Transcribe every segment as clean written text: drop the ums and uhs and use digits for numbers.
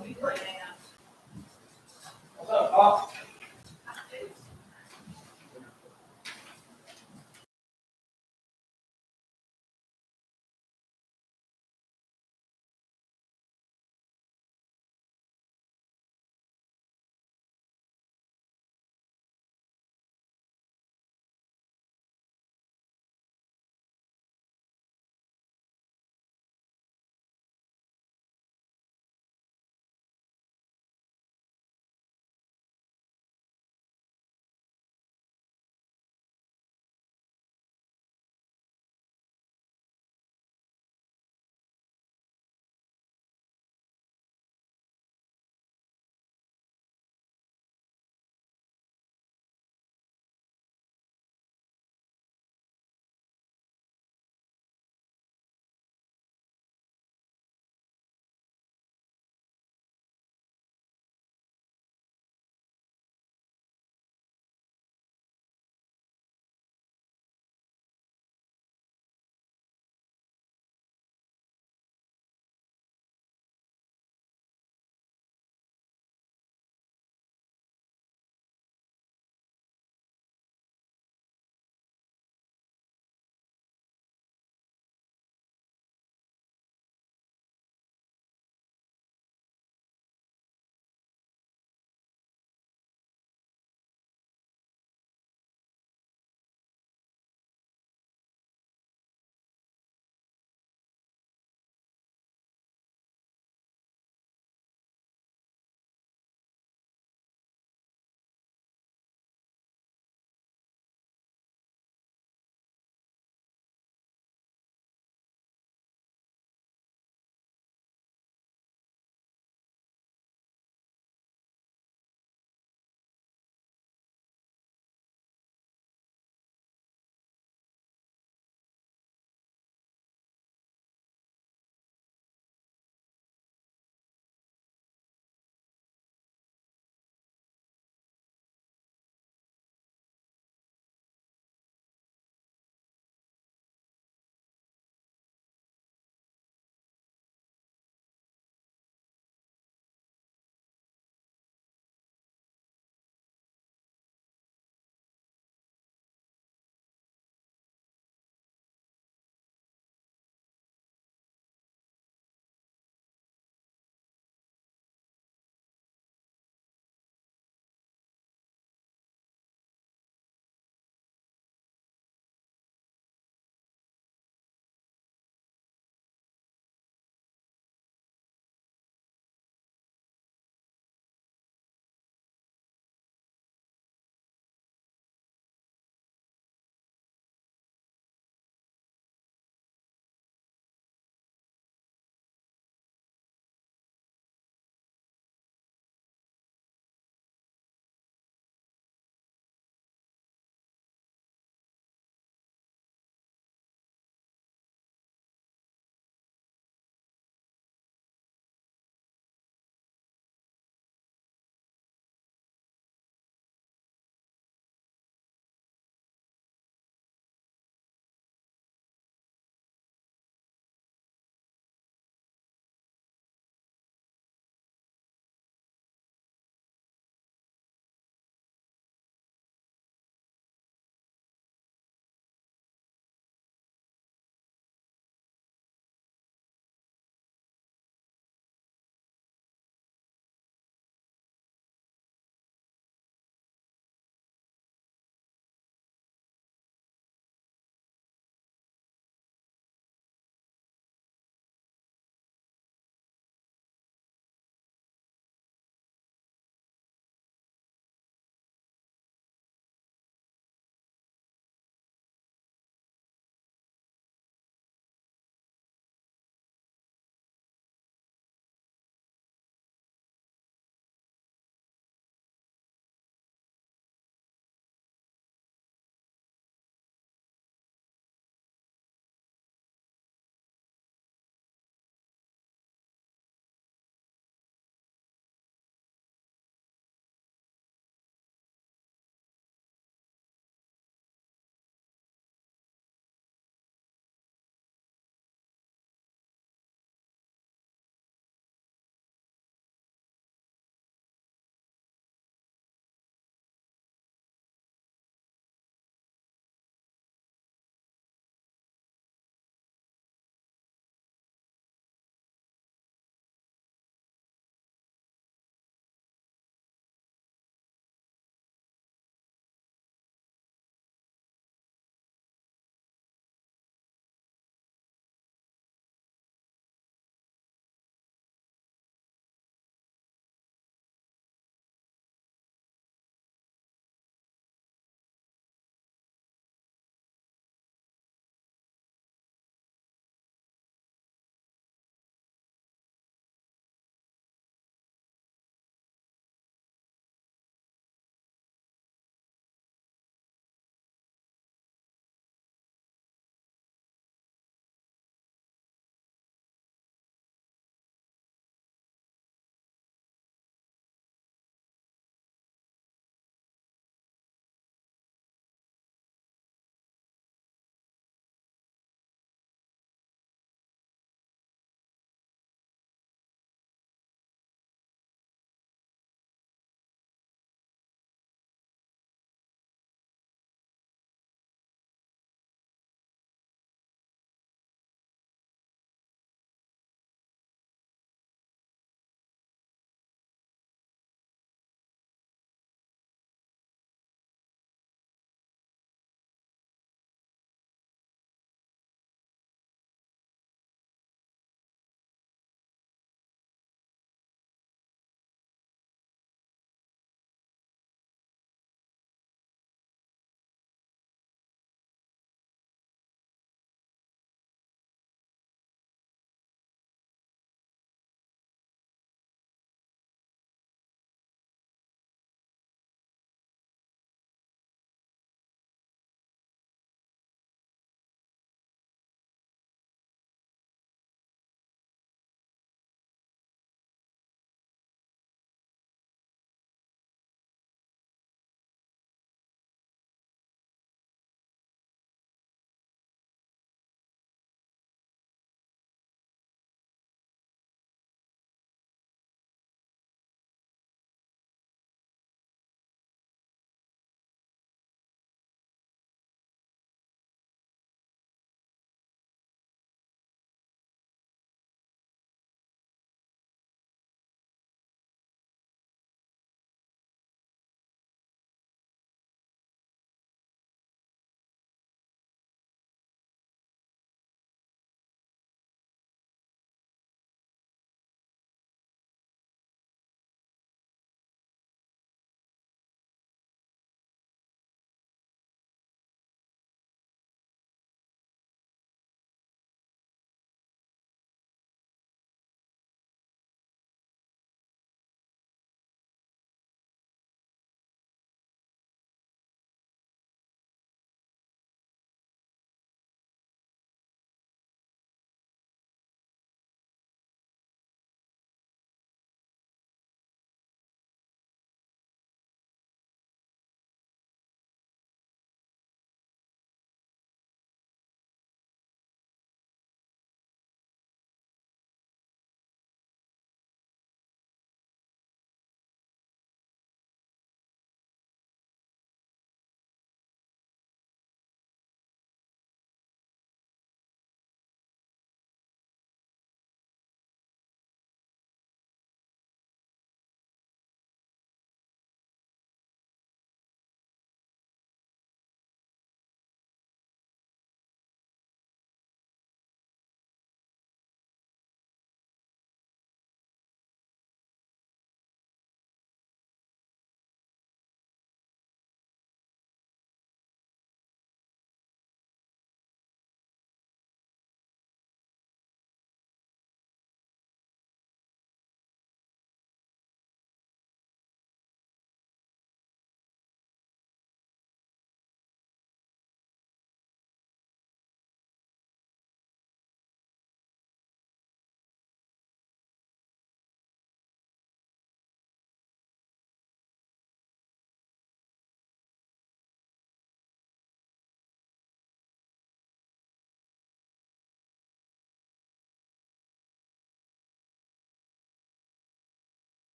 What's up, Pop?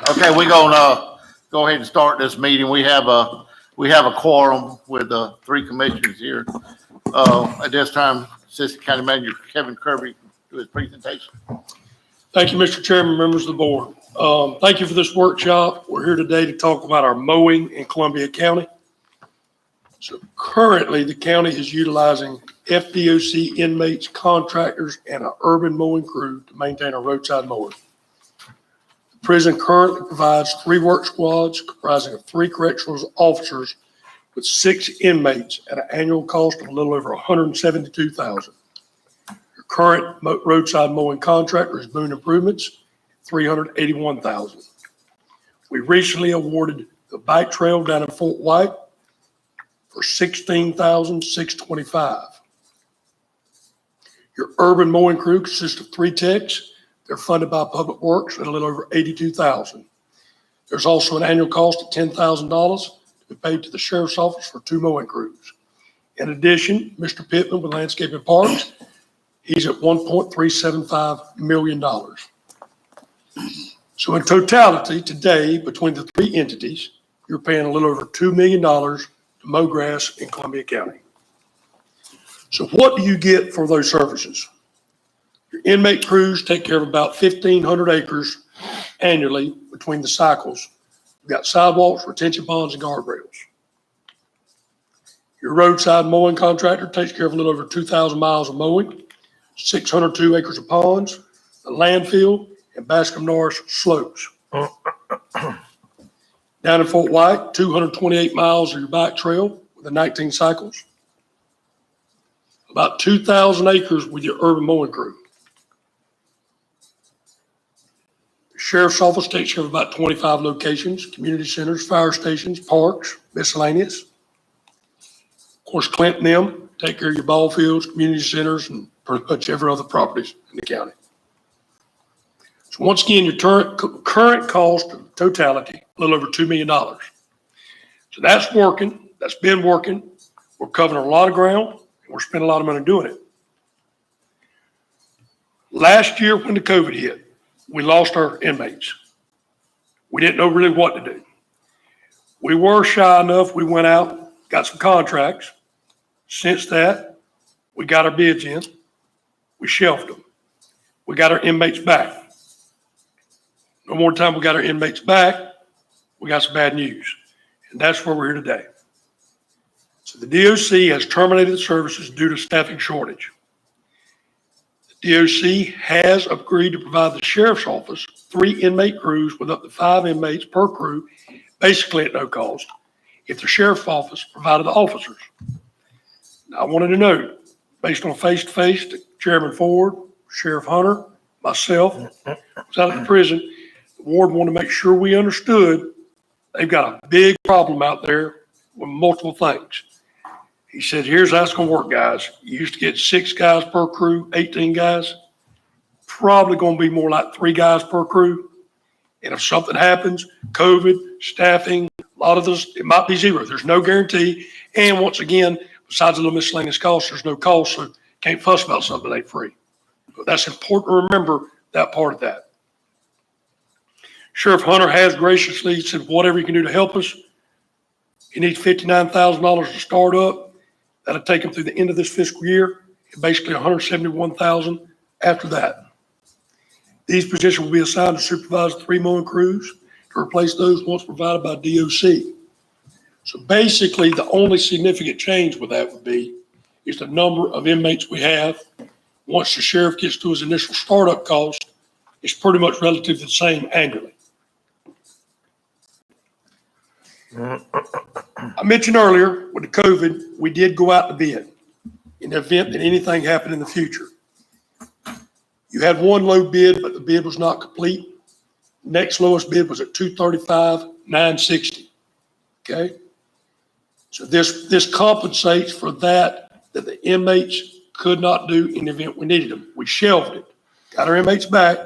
Okay, we're gonna go ahead and start this meeting. We have a quorum with three commissioners here. At this time, Assistant County Manager Kevin Kirby do his presentation. Thank you, Mr. Chairman, members of the board. Thank you for this workshop. We're here today to talk about our mowing in Columbia County. So currently, the county is utilizing FDOC inmates, contractors, and an urban mowing crew to maintain our roadside mowing. The prison currently provides 3 work squads comprising of 3 correctional officers with 6 inmates at an annual cost of a little over $172,000. Your current roadside mowing contractor is Boone Improvements, $381,000. We recently awarded the bike trail down in Fort White for $16,625. Your urban mowing crew consists of 3 techs. They're funded by Public Works at a little over $82,000. There's also an annual cost of $10,000 to be paid to the Sheriff's Office for 2 mowing crews. In addition, Mr. Pittman with Landscaping Parks, he's at $1.375 million. So in totality, today, between the 3 entities, you're paying a little over $2 million to mow grass in Columbia County. So what do you get for those services? Your inmate crews take care of about 1,500 acres annually between the cycles. We've got sidewalks, retention ponds, and guardrails. Your roadside mowing contractor takes care of a little over 2,000 miles of mowing, 602 acres of ponds, a landfill, and Bascom Norris slopes. Down in Fort White, 228 miles of your bike trail with the 19 cycles. About 2,000 acres with your urban mowing crew. The Sheriff's Office takes care of about 25 locations, community centers, fire stations, parks, miscellaneous. Of course, Clint and them take care of your ball fields, community centers, and pretty much every other properties in the county. So once again, your current cost of totality, a little over $2 million. So that's working. That's been working. We're covering a lot of ground, and we're spending a lot of money doing it. Last year, when the COVID hit, we lost our inmates. We didn't know really what to do. We were shy enough. We went out, got some contracts. Since that, we got our bids in. We shelved them. We got our inmates back. No more time we got our inmates back, we got some bad news. And that's where we're here today. So the DOC has terminated the services due to staffing shortage. The DOC has agreed to provide the Sheriff's Office 3 inmate crews with up to 5 inmates per crew, basically at no cost, if the Sheriff's Office provided the officers. Now, I wanted to note, based on face-to-face to Chairman Ford, Sheriff Hunter, myself, I was out of the prison, the ward wanted to make sure we understood they've got a big problem out there with multiple things. He said, here's how it's going to work, guys. You used to get 6 guys per crew, 18 guys. Probably going to be more like 3 guys per crew. And if something happens, COVID, staffing, a lot of this, it might be 0. There's no guarantee. And once again, besides a little miscellaneous cost, there's no cost, so can't fuss about something that ain't free. But that's important to remember that part of that. Sheriff Hunter has graciously said, whatever you can do to help us. He needs $59,000 to start up. That'll take him through the end of this fiscal year, and basically $171,000 after that. These positions will be assigned to supervise 3 mowing crews to replace those once provided by DOC. So basically, the only significant change with that would be is the number of inmates we have. Once the sheriff gets to his initial startup cost, it's pretty much relatively the same annually. I mentioned earlier with the COVID, we did go out to bid in the event that anything happened in the future. You had one low bid, but the bid was not complete. Next lowest bid was at $235,960. Okay. So this compensates for that the inmates could not do in the event we needed them. We shelved it, got our inmates back.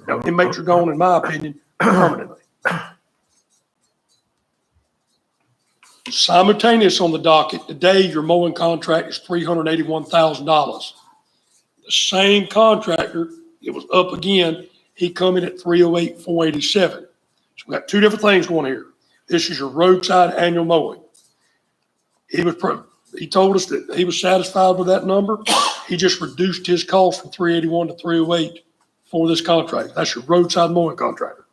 Now inmates are gone, in my opinion, permanently. Simultaneous on the docket today, your mowing contract is $381,000. The same contractor, it was up again. He come in at $308,487. So we got two different things going here. This is your roadside annual mowing. He told us that he was satisfied with that number. He just reduced his cost from 381 to 308 for this contract. That's your roadside mowing contractor.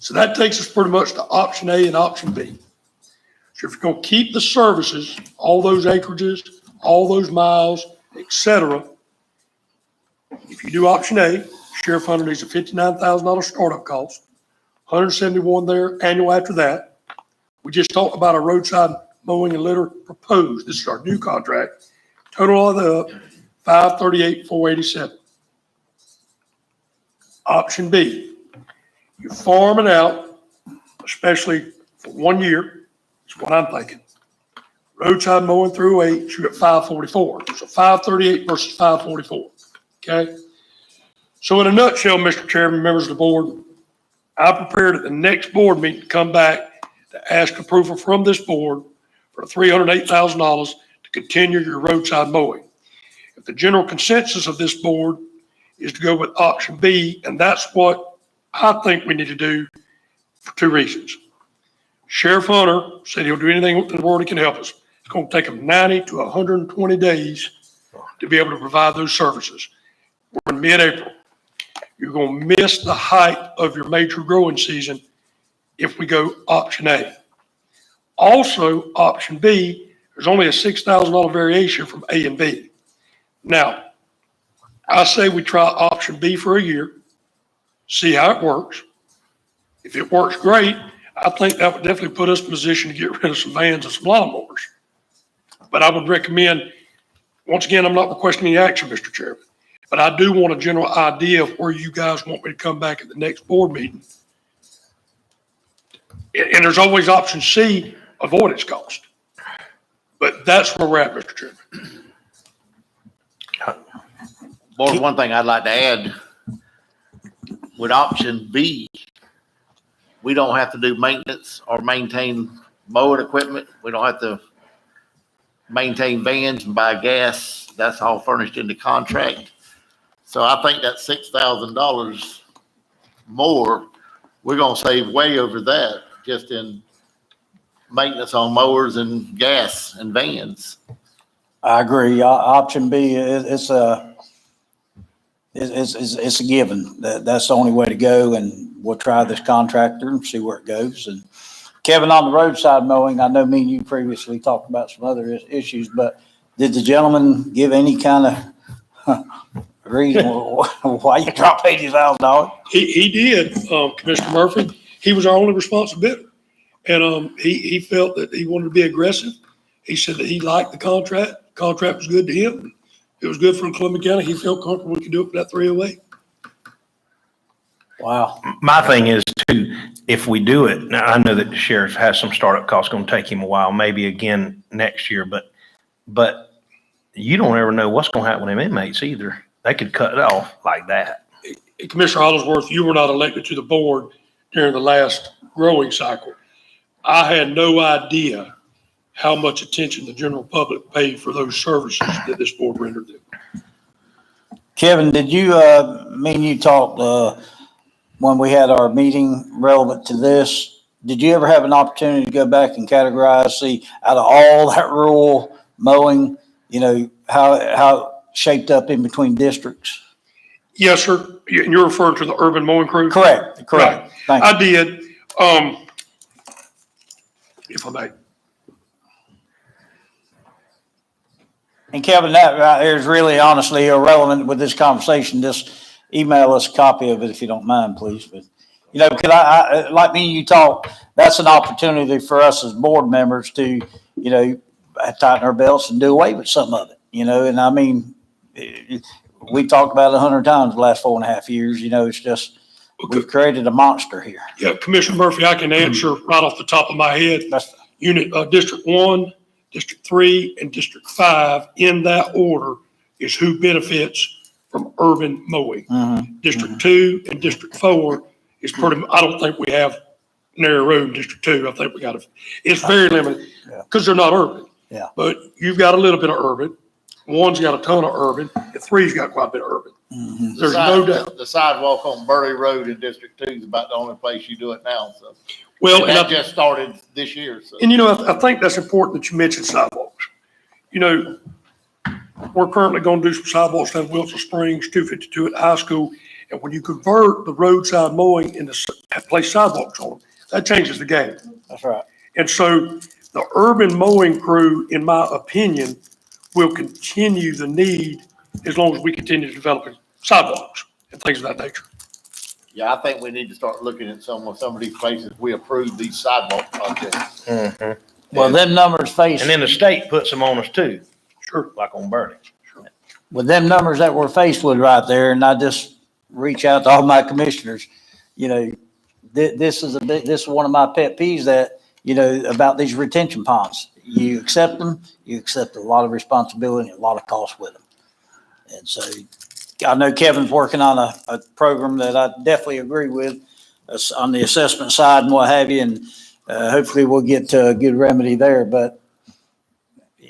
So that takes us pretty much to option A and option B. So if you're going to keep the services, all those acreages, all those miles, etc., if you do option A, sheriff hunter needs a $59,000 startup cost, 171 there annual after that. We just talked about a roadside mowing and litter proposed. This is our new contract. Total of the $538,487. Option B, you farm it out, especially for 1 year. That's what I'm thinking. Roadside mowing through 8, you're at 544. So 538 versus 544. Okay. So in a nutshell, Mr. Chairman, members of the board, I prepared at the next board meeting to come back to ask approval from this board for $308,000 to continue your roadside mowing. If the general consensus of this board is to go with option B, and that's what I think we need to do for two reasons. Sheriff Hunter said he'll do anything in the world he can help us. It's going to take him 90 to 120 days to be able to provide those services. We're in mid-April. You're going to miss the height of your major growing season if we go option A. Also, option B, there's only a $6,000 variation from A and B. Now, I say we try option B for a year, see how it works. If it works great, I think that would definitely put us in a position to get rid of some vans and some lawnmowers. But I would recommend, once again, I'm not requesting any action, Mr. Chairman, but I do want a general idea of where you guys want me to come back at the next board meeting. And there's always option C, avoidance cost. But that's where we're at, Mr. Chairman. Board, one thing I'd like to add, with option B, we don't have to do maintenance or maintain mowing equipment. We don't have to maintain vans and buy gas. That's all furnished in the contract. So I think that $6,000 more, we're gonna save way over that just in maintenance on mowers and gas and vans. I agree. Option B, it's a given. That's the only way to go, and we'll try this contractor and see where it goes. And Kevin, on the roadside mowing, I know me and you previously talked about some other issues, but did the gentleman give any kind of reason why you dropped $80,000? He did, Commissioner Murphy. He was our only responsive bidder. And he felt that he wanted to be aggressive. He said that he liked the contract. The contract was good to him. It was good for Columbia County. He felt comfortable we could do it for that 308. Wow. My thing is too, if we do it, now I know that the sheriff has some startup costs, going to take him a while, maybe again next year, but you don't ever know what's going to happen with them inmates either. They could cut it off like that. Commissioner Hollingsworth, you were not elected to the board during the last growing cycle. I had no idea how much attention the general public paid for those services that this board rendered them. Kevin, did you, me and you talked when we had our meeting relevant to this, did you ever have an opportunity to go back and categorize, see out of all that rural mowing, you know, how shaped up in between districts? Yes, sir. And you're referring to the urban mowing crew? Correct. Right. Thank you. I did. If I may. And Kevin, that right there is really honestly irrelevant with this conversation. Just email us a copy of it if you don't mind, please. But, you know, could I like me and you talk, that's an opportunity for us as board members to, you know, tighten our belts and do away with some of it, you know. And I mean, we talked about it 100 times the last 4.5 years. You know, it's just, we've created a monster here. Yeah, Commissioner Murphy, I can answer right off the top of my head. District 1, District 3, and District 5, in that order, is who benefits from urban mowing. District 2 and District 4 is pretty, I don't think we have narrow road in District 2. I think we got it's very limited because they're not urban. Yeah. But you've got a little bit of urban. One's got a ton of urban, and three's got quite a bit of urban. Mhm. There's no doubt. The sidewalk on Burley Road in District 2 is about the only place you do it now, so. Well, And and that I, just started this year, so. and I think that's important that you mention sidewalks. We're currently gonna do some sidewalks down Wilson Springs, 252 at the high school. And when you convert the roadside mowing into place sidewalks on them, that changes the game. That's right. And so the urban mowing crew, in my opinion, will continue the need as long as we continue developing sidewalks and things of that nature. Yeah, I think we need to start looking at some of these places we approve these sidewalk projects. Mhm. Well, them numbers face, And then the state puts them on us too, Sure. like on Burley. with them numbers that we're faced with right there, and I just reach out to all my commissioners, this is one of my pet peeves that, about these retention ponds. You accept them, you accept a lot of responsibility and a lot of cost with them. And so I know Kevin's working on a program that I definitely agree with on the assessment side and what have you, and hopefully we'll get to a good remedy there, but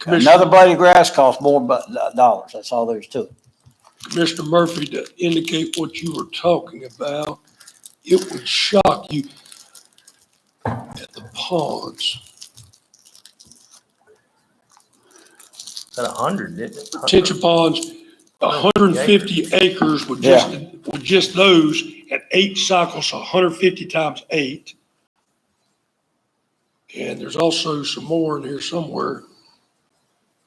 another blade of grass costs more dollars. That's all there is to it. Mr. Murphy, to indicate what you were talking about, it would shock you at the ponds. Is that 100, didn't it? Retention ponds, 150 acres with just those at 8 cycles, 150 times 8. And there's also some more in here somewhere.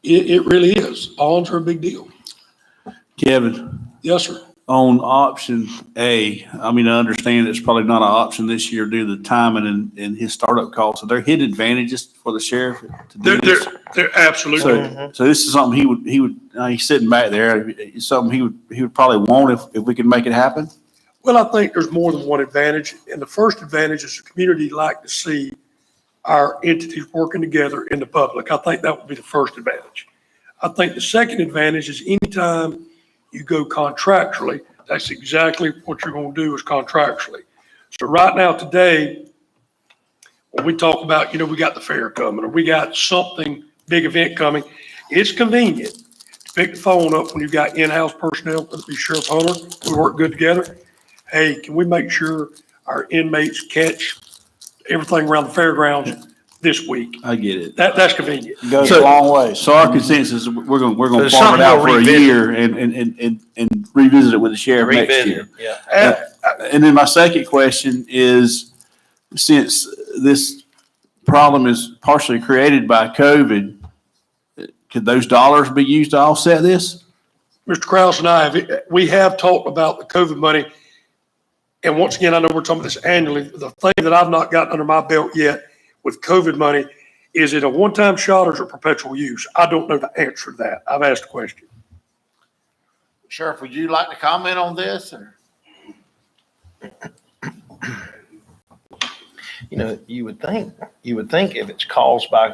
It really is. Ponds are a big deal. Kevin, Yes, sir. on option A, I mean, I understand it's probably not an option this year due to the timing and his startup costs. Are there hidden advantages for the sheriff to do this? They're absolutely. So this is something he would, he's sitting back there, it's something he would probably want if we could make it happen? Well, I think there's more than one advantage. And the first advantage is the community like to see our entities working together in the public. I think that would be the first advantage. I think the second advantage is anytime you go contractually, that's exactly what you're going to do is contractually. So right now, today, when we talk about, we got the fair coming or we got something, big event coming, it's convenient to pick the phone up when you've got in-house personnel, whether it be Sheriff Hunter, we work good together. Hey, can we make sure our inmates catch everything around the fairgrounds this week? I get it. That's convenient. It goes a long way. So our consensus, we're gonna So farm it out something for a we'll revisit. year and revisit it with the sheriff next year. Yeah. And then my second question is, since this problem is partially created by COVID, could those dollars be used to offset this? Mr. Kraus and I, we have talked about the COVID money. And once again, I know we're talking about this annually. The thing that I've not gotten under my belt yet with COVID money, is it a one-time shot or is it perpetual use? I don't know the answer to that. I've asked the question. Sheriff, would you like to comment on this or? You would think if it's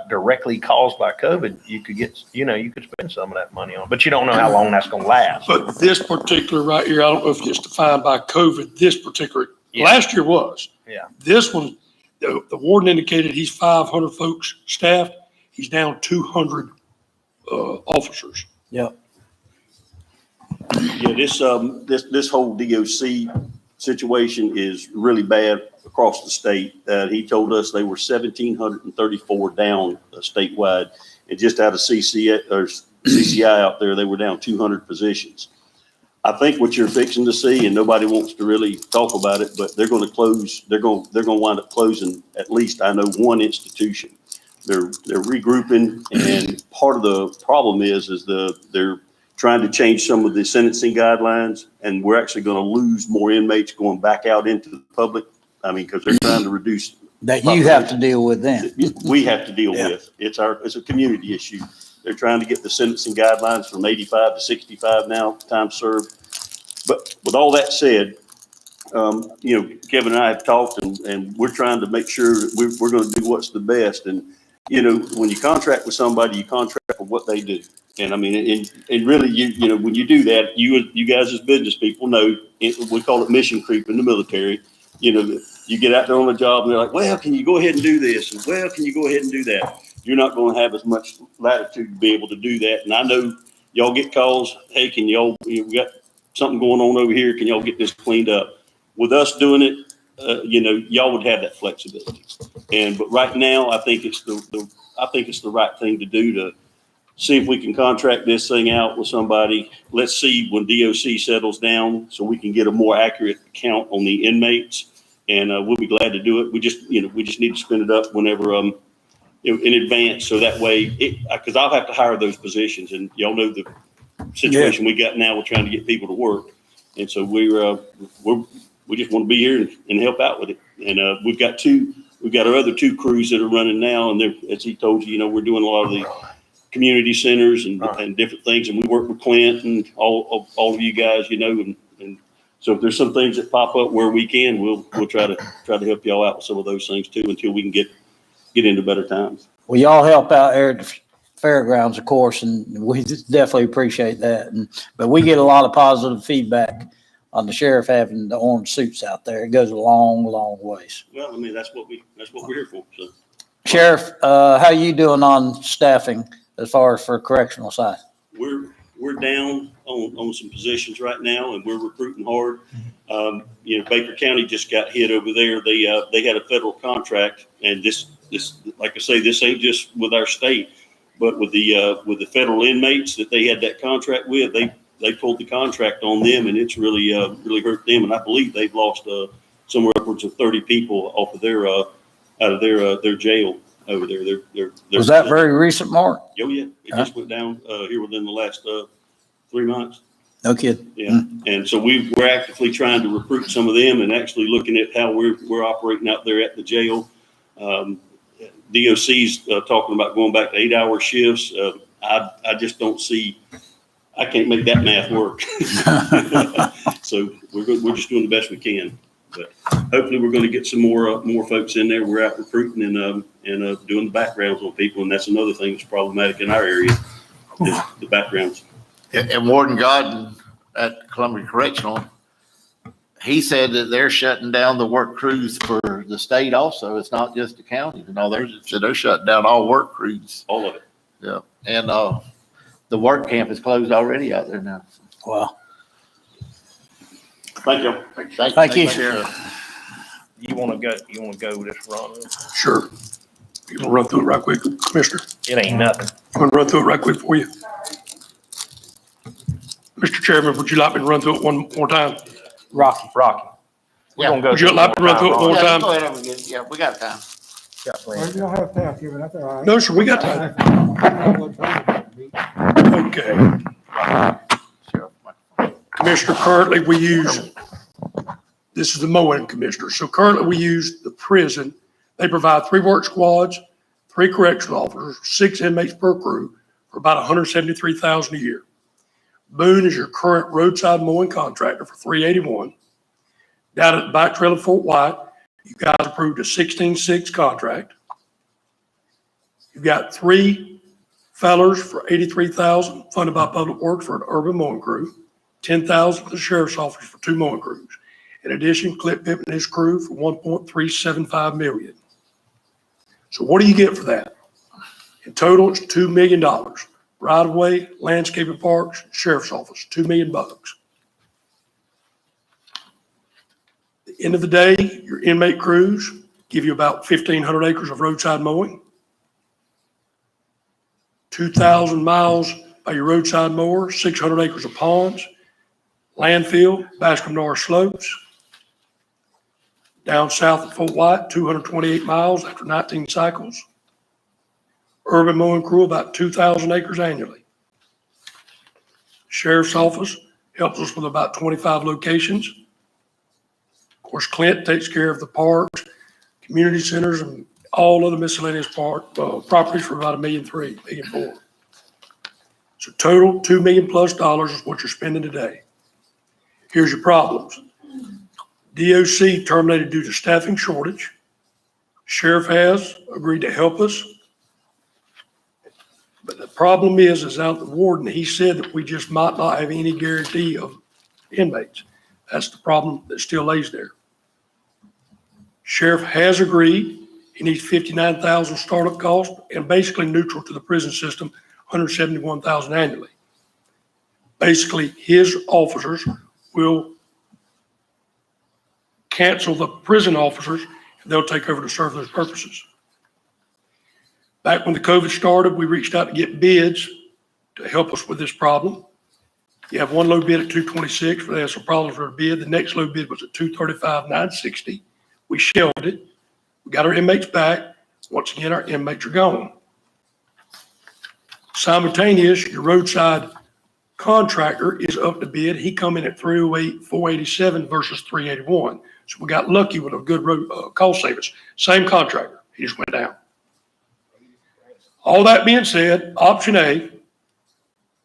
directly caused by COVID, you could spend some of that money on, but you don't know how long that's gonna last. But this particular right here, I don't know if it's defined by COVID, this particular, Yeah. last year was. Yeah. This one, the warden indicated he's 500 folks staffed. He's down 200 officers. Yep. Yeah, this whole DOC situation is really bad across the state. He told us they were 1,734 down statewide, and just out of CCI out there, they were down 200 positions. I think what you're fixing to see, and nobody wants to really talk about it, but they're going to close. They're going to wind up closing at least, I know, one institution. They're regrouping, and part of the problem is they're trying to change some of the sentencing guidelines, and we're actually going to lose more inmates going back out into the public. I mean, because they're trying to reduce. That you have to deal with then. We have to deal Yeah. with. It's a community issue. They're trying to get the sentencing guidelines from 85 to 65 now, time served. But with all that said, Kevin and I have talked, and we're trying to make sure that we're going to do what's the best. And, when you contract with somebody, you contract for what they do. And I mean, and really, when you do that, you guys as business people know, we call it mission creep in the military. You get out there on the job and they're like, well, can you go ahead and do this? And well, can you go ahead and do that? You're not going to have as much latitude to be able to do that. And I know y'all get calls, hey, can y'all, we got something going on over here, can y'all get this cleaned up? With us doing it, y'all would have that flexibility. But right now, I think it's the right thing to do to see if we can contract this thing out with somebody. Let's see when DOC settles down so we can get a more accurate count on the inmates. And we'll be glad to do it. We just need to spin it up whenever, in advance. So that way, because I'll have to hire those positions, and y'all know the situation we got now. We're trying to get people to work. And so we just want to be here and help out with it. And we've got our other two crews that are running now. And as he told you, we're doing a lot of the community centers and different things. And we work with Clint and all of you guys, and so if there's some things that pop up where we can, we'll try to help y'all out with some of those things too, until we can get into better times. Well, y'all help out there at the fairgrounds, of course, and we definitely appreciate that. But we get a lot of positive feedback on the sheriff having the orange suits out there. It goes a long, long ways. Well, I mean, that's what we're here for. So, Sheriff, how you doing on staffing as far as for correctional side? we're down on some positions right now, and we're recruiting hard. Baker County just got hit over there. They had a federal contract, and this, like I say, this ain't just with our state, but with the federal inmates that they had that contract with, they pulled the contract on them, and it's really hurt them. And I believe they've lost somewhere upwards of 30 people off of out of their jail over there. Was that very recent, Mark? Oh yeah, it just went down here within the last 3 months. No kidding. Yeah, and so we're actively trying to recruit some of them, and actually looking at how we're operating out there at the jail. DOC's talking about going back to 8-hour shifts. I just don't see. I can't make that math work. So we're just doing the best we can. But hopefully we're going to get some more folks in there. We're out recruiting and doing the backgrounds on people, and that's another thing that's problematic in our area is the backgrounds. And Warden Godden at Columbia Correctional, he said that they're shutting down the work crews for the state also. It's not just the county and all. They're shutting down all work crews. All of it. Yeah. And the work camp is closed already out there now. Wow. Thank you. Thank you. Sheriff. You want to go with this, Ron? Sure. You want to run through it right quick, Commissioner? It ain't nothing. I'm going to run through it right quick for you. Mr. Chairman, would you like me to run through it one more time? Rocky. We're Yeah. gonna go. Would you like to run through it one more Yeah, time? go ahead over again. Yeah, we got time. Well, you don't have to have given, that's all right. No, sir, we got time. Okay. Sheriff. Commissioner, currently we use, this is the mowing commissioner. So currently we use the prison. They provide 3 work squads, 3 correctional officers, 6 inmates per crew for about $173,000 a year. Boone is your current roadside mowing contractor for $381. Down at the bike trail in Fort White, you guys approved a 16-6 contract. You've got 3 fellers for $83,000 funded by Public Works for an urban mowing crew, $10,000 for the sheriff's office for 2 mowing crews. In addition, Clint Pittman and his crew for $1.375 million. So what do you get for that? In total, it's $2 million. Right of way, landscaping, parks, sheriff's office, $2 million. At the end of the day, your inmate crews give you about 1,500 acres of roadside mowing, 2,000 miles by your roadside mower, 600 acres of ponds, landfill, Bascom Norris slopes. Down south of Fort White, 228 miles after 19 cycles. Urban mowing crew, about 2,000 acres annually. Sheriff's office helps us with about 25 locations. Of course, Clint takes care of the parks, community centers, and all other miscellaneous properties for about $1.3 million, $1.4 million. So total $2 million plus is what you're spending today. Here's your problems. DOC terminated due to staffing shortage. Sheriff has agreed to help us. But the problem is out the warden, he said that we just might not have any guarantee of inmates. That's the problem that still lays there. Sheriff has agreed. He needs $59,000 startup cost and basically neutral to the prison system, $171,000 annually. basically his officers will cancel the prison officers, and they'll take over to serve those purposes. Back when the COVID started, we reached out to get bids to help us with this problem. You have one low bid at 226, but they had some problems with our bid. The next low bid was at 235,960. We shelved it. We got our inmates back. Once again, our inmates are gone. Simultaneous, your roadside contractor is up to bid. He come in at 308, 487 versus 381. So we got lucky with a good road cost savings. Same contractor, he just went down. All that being said, option A,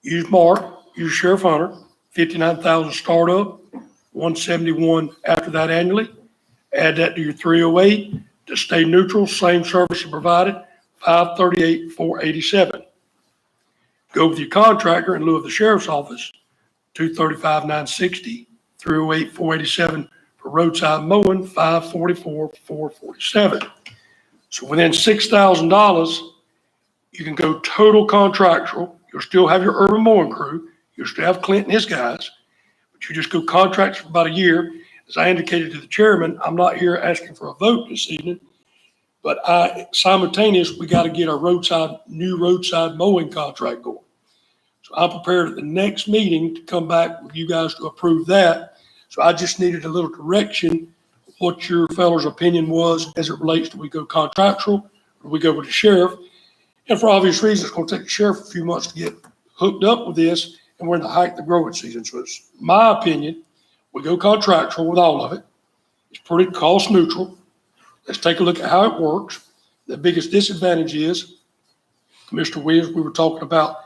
use Mark, use Sheriff Hunter, 59,000 startup, 171 after that annually. Add that to your 308 to stay neutral, same service provided, 538, 487. Go with your contractor in lieu of the sheriff's office, 235, 960, 308, 487 for roadside mowing, 544, 447. So within $6,000, you can go total contractual. You'll still have your urban mowing crew. You'll still have Clint and his guys, but you just go contracts for about a year. As I indicated to the chairman, I'm not here asking for a vote this evening, but simultaneous, we got to get our new roadside mowing contract going. So I'm prepared at the next meeting to come back with you guys to approve that. So I just needed a little direction, what your fellows' opinion was as it relates to we go contractual or we go with the sheriff. And for obvious reasons, it's going to take the sheriff a few months to get hooked up with this, and we're in the height of the growing season. So it's my opinion, we go contractual with all of it. It's pretty cost neutral. Let's take a look at how it works. The biggest disadvantage is, Mr. Williams, we were talking about,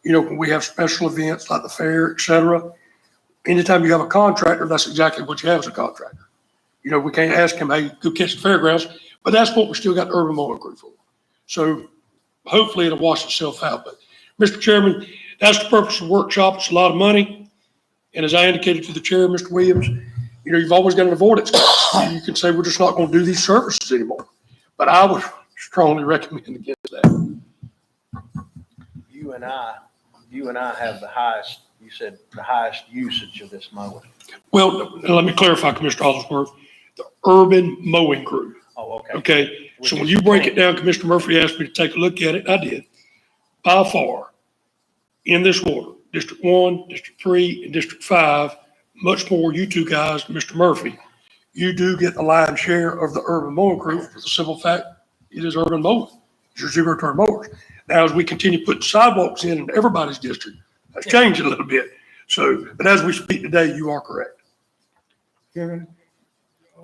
when we have special events like the fair, et cetera, anytime you have a contractor, that's exactly what you have as a contractor. We can't ask him, hey, go catch the fairgrounds, but that's what we still got the urban mowing crew for. So hopefully it'll wash itself out. But Mr. Chairman, that's the purpose of the workshop. It's a lot of money. And as I indicated to the chair, Mr. Williams, you've always got an avoidance cost. You can say, we're just not going to do these services anymore. But I would strongly recommend against that. You and I have the highest, you said the highest usage of this mowing. Well, let me clarify, Commissioner Hollingsworth, the urban mowing crew. Oh, okay. Okay, so when you break it down, Commissioner Murphy asked me to take a look at it, I did. By far, in this order, District 1, District 3, and District 5, much more you two guys, Mr. Murphy, you do get the lion's share of the urban mowing crew for the simple fact it is urban mowing. It's your zero turn mowers. Now, as we continue putting sidewalks in everybody's district, that's changed a little bit. So, but as we speak today, you are correct. Kevin,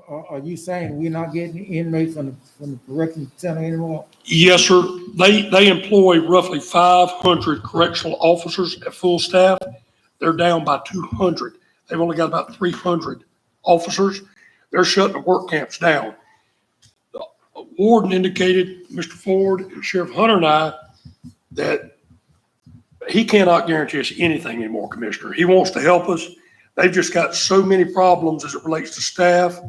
are you saying we're not getting inmates from the correctional center anymore? Yes, sir. They employ roughly 500 correctional officers at full staff. They're down by 200. They've only got about 300 officers. They're shutting the work camps down. The warden indicated, Mr. Ford and Sheriff Hunter and I, that he cannot guarantee us anything anymore, Commissioner. He wants to help us. They've just got so many problems as it relates to staff.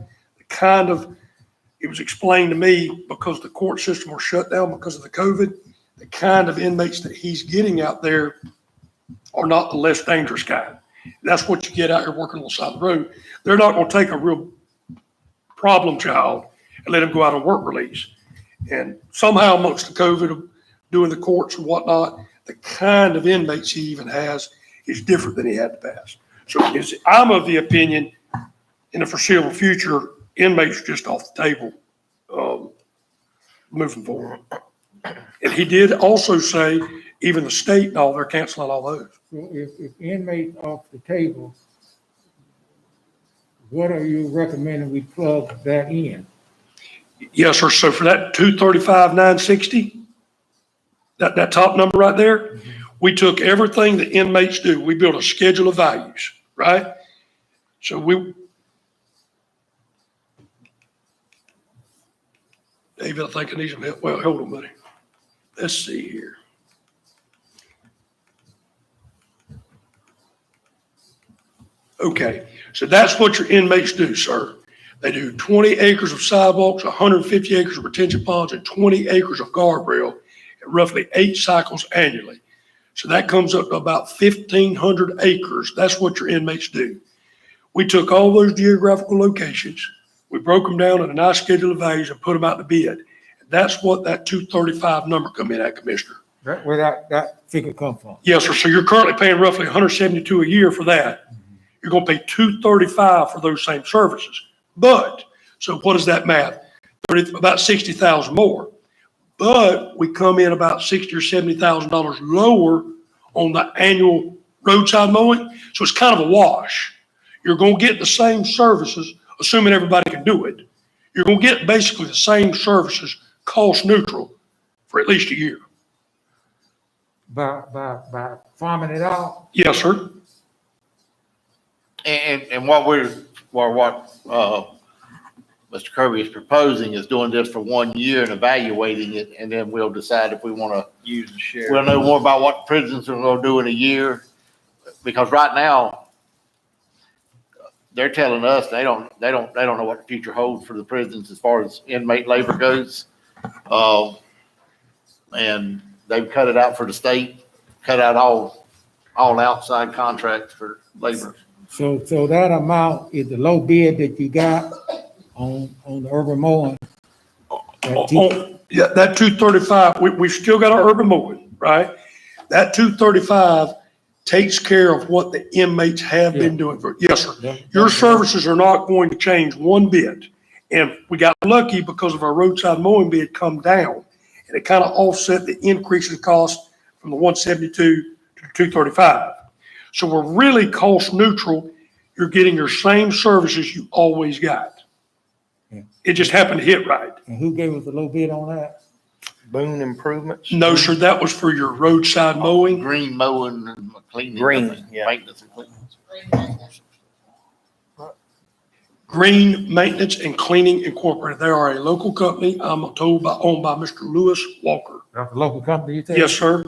It was explained to me because the court system was shut down because of the COVID, the kind of inmates that he's getting out there are not the less dangerous kind. That's what you get out here working on the side of the road. They're not going to take a real problem child and let him go out on work release. And somehow amongst the COVID of doing the courts and whatnot, the kind of inmates he even has is different than he had in the past. So I'm of the opinion in the foreseeable future, inmates are just off the table moving forward. And he did also say even the state and all, they're canceling all those. So if inmates off the table, what are you recommending we plug that in? Yes, sir. So for that 235, 960, that top number right there, we took everything the inmates do. We built a schedule of values, right? So David, I think I need some help. Well, hold on, buddy. Let's see here. Okay, so that's what your inmates do, sir. They do 20 acres of sidewalks, 150 acres of retention ponds, and 20 acres of guardrail at roughly 8 cycles annually. So that comes up to about 1,500 acres. That's what your inmates do. We took all those geographical locations, we broke them down in a nice schedule of values and put them out to bid. That's what that 235 number come in at, Commissioner. Where that figure come from? Yes, sir. So you're currently paying roughly 172 a year for that. You're gonna pay 235 for those same services. But, so what is that math? About 60,000 more. But we come in about $60,000 or $70,000 lower on the annual roadside mowing. So it's kind of a wash. You're gonna get the same services, assuming everybody can do it. You're gonna get basically the same services, cost neutral, for at least a year. By farming it out? Yes, sir. And what Mr. Kirby is proposing is doing this for 1 year and evaluating it, and then we'll decide if we want to Use the share. we'll know more about what prisons are going to do in a year, because right now, they're telling us they don't know what the future holds for the prisons as far as inmate labor goes. And they've cut it out for the state, cut out all outside contracts for labor. So that amount is the low bid that you got on the urban mowing? Yeah, that 235, we've still got our urban mowing, right? That 235 takes care of what the inmates have been doing for, yes, sir. Your services are not going to change one bit. And we got lucky because of our roadside mowing bid come down, and it kind of offset the increase in cost from the 172 to the 235. So we're really cost neutral. You're getting your same services you always got. Yeah. It just happened to hit right. And who gave us the low bid on that? Boone Improvements? No, sir, that was for your roadside mowing. Green mowing and cleaning. Green, yeah. Maintenance and cleaning. Green Maintenance and Cleaning Incorporated. They are a local company, I'm told owned by Mr. Lewis Walker. That's the local company you take? Yes, sir.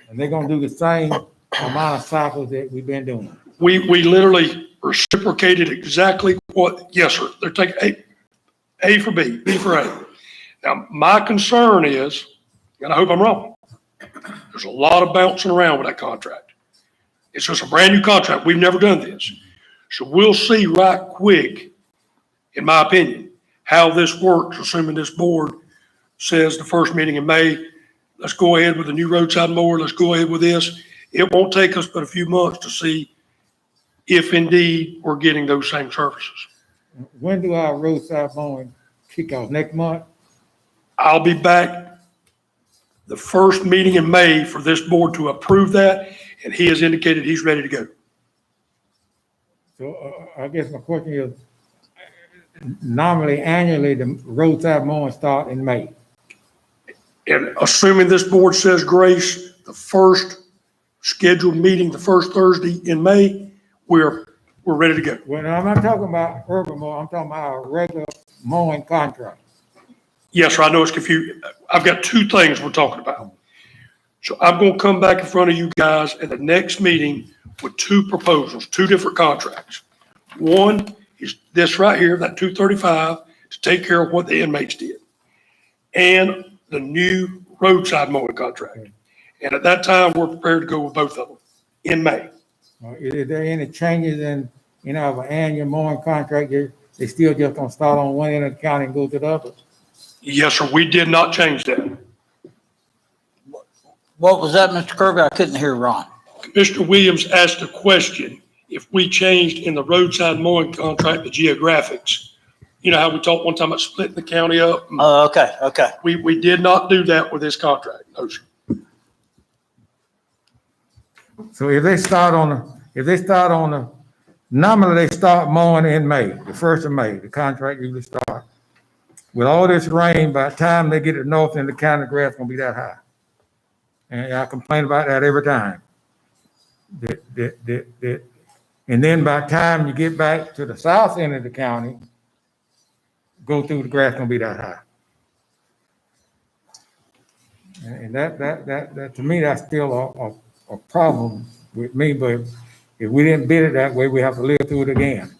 And they're gonna do the same amount of cycles that we've been doing? We literally reciprocated exactly what, yes, sir. They're taking A for B, B for A. Now, my concern is, and I hope I'm wrong, there's a lot of bouncing around with that contract. It's just a brand new contract. We've never done this. So we'll see right quick, in my opinion, how this works, assuming this board says the first meeting in May, let's go ahead with the new roadside mower, let's go ahead with this. It won't take us but a few months to see if indeed we're getting those same services. When do our roadside mowing kick off? Next month? I'll be back the first meeting in May for this board to approve that, and he has indicated he's ready to go. So I guess my question is, normally annually, the roadside mowing start in May. And assuming this board says grace, the first scheduled meeting, the first Thursday in May, we're ready to go. Well, I'm not talking about urban mowing, I'm talking about our regular mowing contract. Yes, sir, I know it's confusing. I've got two things we're talking about. So I'm going to come back in front of you guys at the next meeting with two proposals, two different contracts. One is this right here, that 235, to take care of what the inmates did. And the new roadside mowing contract. And at that time, we're prepared to go with both of them in May. Is there any changes in our annual mowing contract? They still just gonna start on one end of the county and go to the other? Yes, sir, we did not change that. What was that, Mr. Kirby? I couldn't hear Ron. Commissioner Williams asked a question, if we changed in the roadside mowing contract, the geographics. You know how we talked one time about splitting the county up? Oh, okay. We did not do that with this contract, no, sir. So if they start normally they start mowing in May, the 1st of May, the contract usually starts. With all this rain, by the time they get to north end of the county, the grass gonna be that high. And I complain about that every time. And then by the time you get back to the south end of the county, go through, the grass gonna be that high. And that to me, that's still a problem with me, but if we didn't bid it that way, we have to live through it again.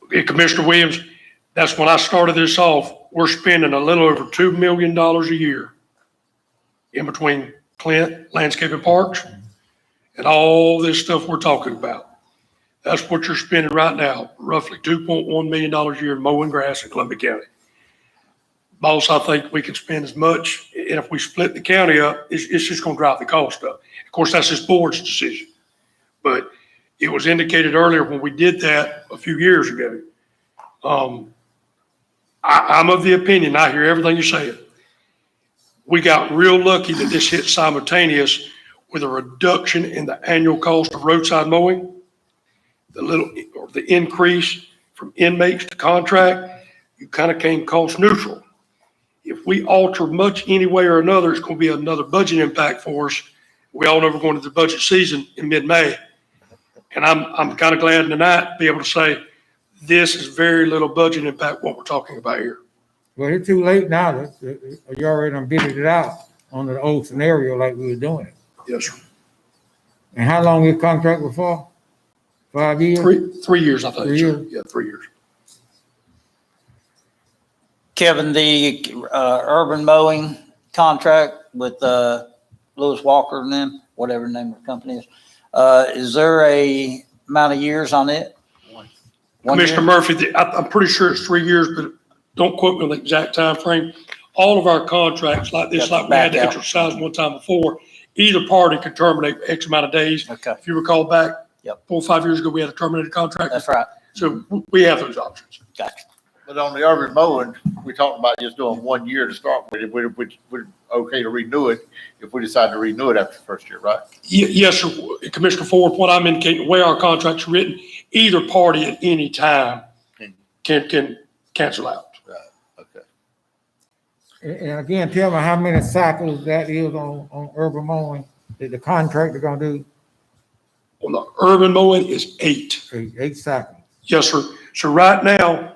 Okay, Commissioner Williams, that's when I started this off. We're spending a little over $2 million a year in between Clint, Landscape and Parks, and all this stuff we're talking about. That's what you're spending right now, roughly $2.1 million a year in mowing grass in Columbia County. Boss, I think we can spend as much, and if we split the county up, it's just gonna drive the cost up. Of course, that's this board's decision. But it was indicated earlier when we did that a few years ago. I'm of the opinion, I hear everything you're saying. We got real lucky that this hit simultaneous with a reduction in the annual cost of roadside mowing. The increase from inmates to contract, you kind of came cost neutral. If we alter much any way or another, it's going to be another budget impact for us. We all know we're going to the budget season in mid-May. And I'm kind of glad tonight to be able to say, this is very little budget impact what we're talking about here. Well, it's too late now. You already done bidded it out on the old scenario like we were doing it. Yes, sir. And how long your contract was for? 5 years? 3 years, I think. 3 sir. years? Yeah, 3 years. Kevin, the urban mowing contract with Lewis Walker and them, whatever the name of the company is there a amount of years on it? One Commissioner year? Murphy, I'm pretty sure it's 3 years, but don't quote me on the exact time frame. All of our contracts like this, like we had to exercise one time before, either party could terminate X amount of days. Okay, If you recall back, Yep. 4 or 5 years ago, we had a terminated contract. that's right. So we have those options. Gotcha. But on the urban mowing, we talked about just doing 1 year to start with. We're okay to renew it if we decide to renew it after the first year, right? Yes, sir. Commissioner Ford, what I'm indicating, the way our contract's written, either party at any time can cancel out. Okay. And again, tell me how many cycles that is on urban mowing that the contractor gonna do? On the urban mowing is 8. 8 cycles. Yes, sir. So right now,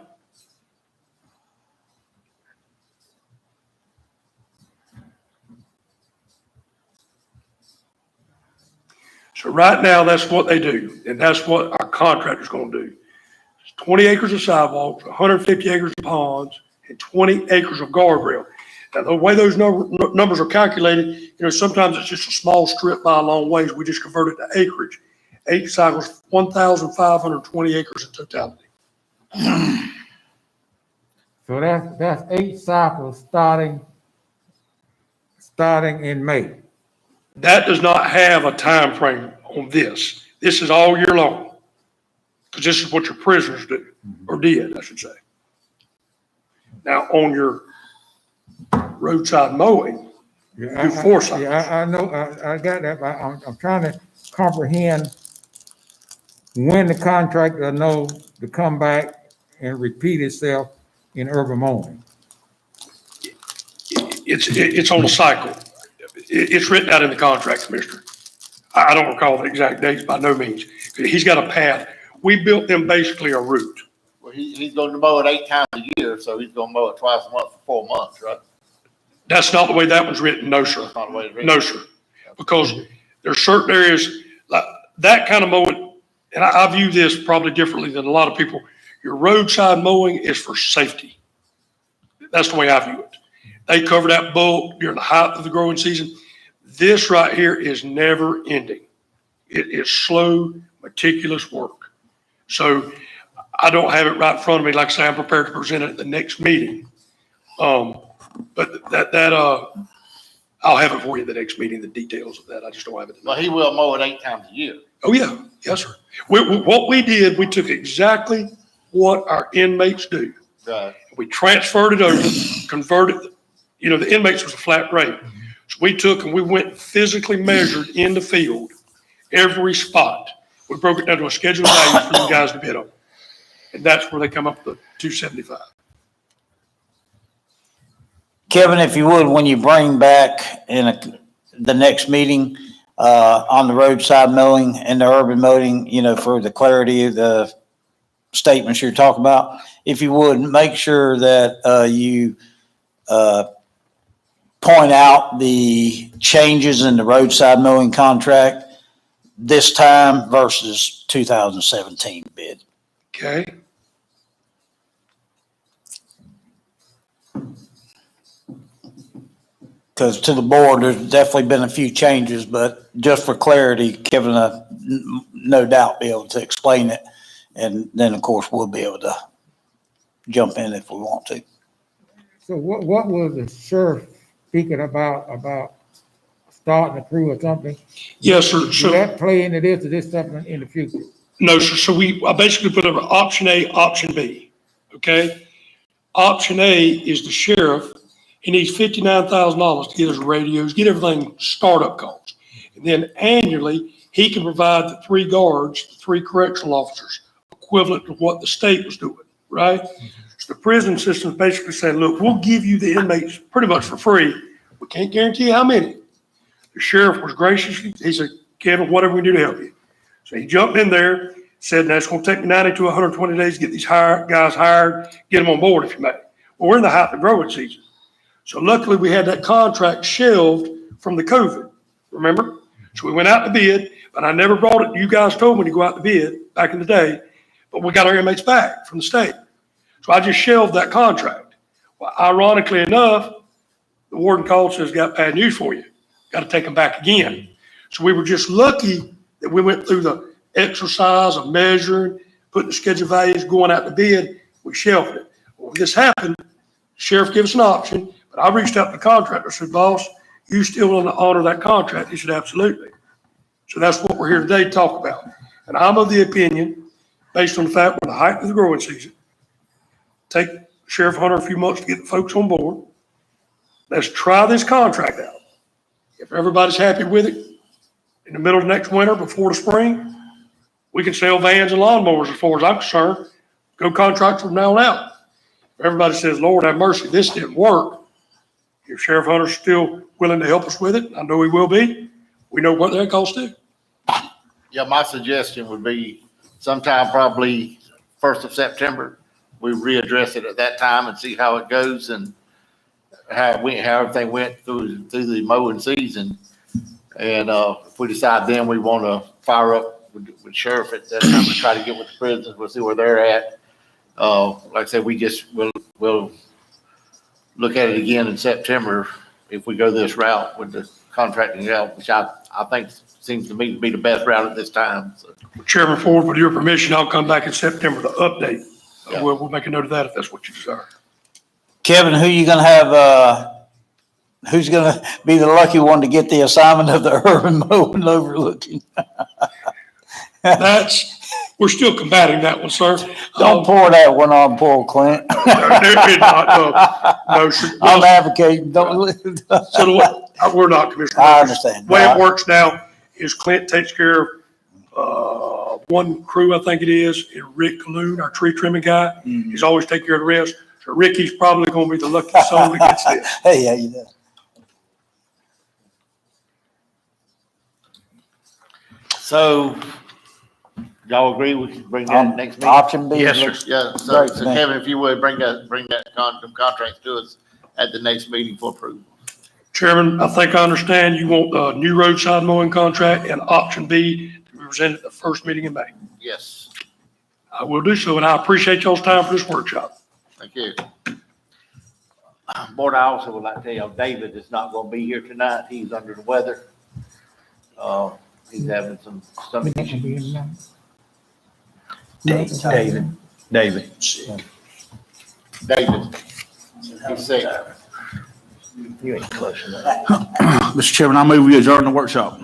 that's what they do, and that's what our contractor's gonna do. It's 20 acres of sidewalks, 150 acres of ponds, and 20 acres of guardrail. Now, the way those numbers are calculated, sometimes it's just a small strip by a long ways. We just convert it to acreage. 8 cycles, 1,520 acres in totality. So that's 8 cycles starting in May. That does not have a time frame on this. This is all year long. Because this is what your prisoners do, or did, I should say. Now, on your roadside mowing, Yeah, do 4 cycles. Yeah, I know, I got that, but I'm trying to comprehend when the contractor know to come back and repeat itself in urban mowing. It's on a cycle. It's written out in the contract, Commissioner. I don't recall the exact dates by no means. He's got a path. We built them basically a route. Well, he's going to mow it 8 times a year, so he's going to mow it twice a month for 4 months, right? That's not the way that was written, no, sir. That's not the way it's written. No, sir. Because there's certain areas, like that kind of mowing, and I view this probably differently than a lot of people. Your roadside mowing is for safety. That's the way I view it. They cover that bulk during the height of the growing season. This right here is never ending. It is slow, meticulous work. So I don't have it right in front of me. Like I say, I'm prepared to present it at the next meeting. But I'll have it for you at the next meeting, the details of that. I just don't have it. Well, he will mow it 8 times a year. Oh, yeah. Yes, sir. What we did, we took exactly what our inmates do. Right. We transferred it over, converted, the inmates was a flat rate. So we took and we went and physically measured in the field every spot. We broke it down to a schedule of values for you guys to bid on. And that's where they come up with the 275. Kevin, if you would, when you bring back the next meeting on the roadside mowing and the urban mowing, for the clarity of the statements you're talking about, if you would, make sure that you point out the changes in the roadside mowing contract this time versus 2017 bid. Okay? because to the board, there's definitely been a few changes, but just for clarity, Kevin, no doubt be able to explain it. And then, of course, we'll be able to jump in if we want to. So what was the sheriff speaking about starting a crew or something? Yes, sir. Did So, that play into this, or this something in the future? no, sir. So I basically put over option A, option B. Okay? Option A is the sheriff. He needs $59,000 to get his radios, get everything startup costs. And then annually, he can provide the 3 guards, the 3 correctional officers, equivalent to what the state was doing, right? So the prison system basically said, look, we'll give you the inmates pretty much for free. We can't guarantee how many. The sheriff was gracious. He said, Kevin, whatever we do to help you. So he jumped in there, said, that's going to take me 90 to 120 days to get these guys hired, get them on board if you may. Well, we're in the height of growing season. So luckily we had that contract shelved from the COVID, remember? So we went out to bid, but I never brought it. You guys told me to go out to bid back in the day, but we got our inmates back from the state. So I just shelved that contract. Well, ironically enough, the warden called, says, got bad news for you. Got to take them back again. So we were just lucky that we went through the exercise of measuring, putting the schedule values, going out to bid. We shelved it. When this happened, the sheriff gave us an option, but I reached out to the contractor, said, boss, you still want to honor that contract? He said, absolutely. So that's what we're here today to talk about. And I'm of the opinion, based on the fact we're in the height of the growing season, take Sheriff Hunter a few months to get the folks on board. Let's try this contract out. If everybody's happy with it, in the middle of next winter, before the spring, we can sell vans and lawnmowers as far as I'm concerned. Go contract from now on out. If everybody says, Lord have mercy, this didn't work. If Sheriff Hunter's still willing to help us with it, I know he will be. We know what that costs too. Yeah, my suggestion would be sometime probably 1st of September, we readdress it at that time and see how it goes and how everything went through the mowing season. And if we decide then we want to fire up with sheriff at that time to try to get with the prisons, we'll see where they're at. Like I said, we'll look at it again in September if we go this route with the contracting out, which I think seems to me to be the best route at this time. So. Chairman Ford, with your permission, I'll come back in September to update. Yeah. We'll make a note of that if that's what you desire. Kevin, who you gonna have, who's gonna be the lucky one to get the assignment of the urban mowing overlooking? We're still combating that one, sir. Don't pour that one on poor Clint. There is not, no, sir. I'm advocating, don't. So we're not, Commissioner. I understand. The way it works now is Clint takes care of one crew, I think it is, and Rick Kaloon, our tree trimming guy, he's always taking care of the rest. So Ricky's probably gonna be the lucky soul that gets this. Hey, how you doing? So y'all agree we can bring that next meeting? Option B. Yes, sir. looks Yeah, great to so me. Kevin, if you would, bring them contracts to us at the next meeting for approval. Chairman, I think I understand you want a new roadside mowing contract and option B to be presented at the first meeting in May. Yes, I will do so, and I appreciate y'all's time for this workshop. thank you. Board, I also would like to tell you, David is not gonna be here tonight. He's under the weather. He's having some stomach issues. David. David, he's sick. You ain't close enough. Mr. Chairman, I move we adjourn the workshop.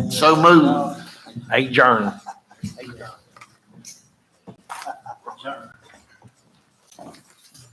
So moved. Adjourn.